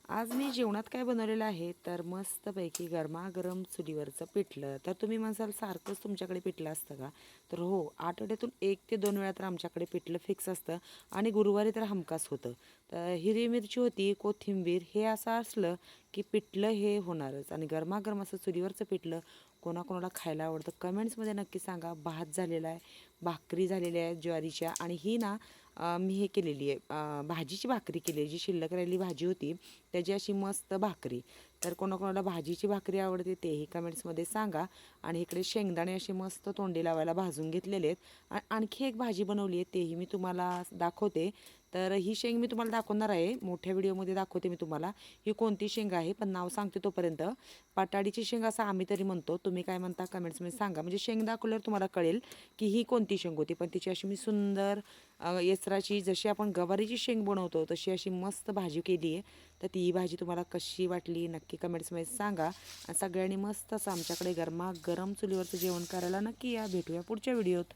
आज मी जेवणात काय बनवलेलं आहे तर मस्तपैकी गरमागरम चुलीवरचं पिठलं. तर तुम्ही म्हणसाल सारखंच तुमच्याकडे पिठलं असतं का? तर हो, आठवड्यातून 1 ते 2 वेळा तर आमच्याकडे पिठलं फिक्स असतं आणि गुरुवारी तर हमखास होतं. तर हिरवी मिरची होती, कोथिंबीर हे असं असलं की पिठलं हे होणारच. आणि गरमागरम असं चुलीवरचं पिठलं कोणाकोणाला खायला आवडतं कमेंट्समध्ये नक्की सांगा. भात झालेला आहे, भाकरी झालेल्या आहे ज्वारीच्या, आणि ही ना मी हे केलेली आहे, भाजीची भाकरी केली आहे. जी शिल्लक राहिलेली भाजी होती त्याची अशी मस्त भाकरी. तर कोणाकोणाला भाजीची भाकरी आवडते तेही कमेंट्समध्ये सांगा. आणि इकडे शेंगदाणे असे मस्त तोंडी लावायला भाजून घेतलेले आहेत. आणखी एक भाजी बनवली आहे तेही मी तुम्हाला दाखवते. तर ही शेंग मी तुम्हाला दाखवणार आहे, मोठ्या व्हिडिओमध्ये दाखवते मी तुम्हाला ही कोणती शेंग आहे, पण नाव सांगते तोपर्यंत. पाटाडीची शेंग असं आम्ही तरी म्हणतो, तुम्ही काय म्हणता कमेंट्समध्ये सांगा. म्हणजे शेंग दाखवल्यावर तुम्हाला कळेल की ही कोणती शेंग होती. पण तिची अशी मी सुंदर येसराची, जशी आपण गवारीची शेंग बनवतो तशी अशी मस्त भाजी केली आहे. तर ती भाजी तुम्हाला कशी वाटली नक्की कमेंट्समध्ये सांगा. आणि सगळ्यांनी मस्त असं आमच्याकडे गरमागरम चुलीवरचं जेवण करायला नक्की या. भेटूया पुढच्या व्हिडिओत.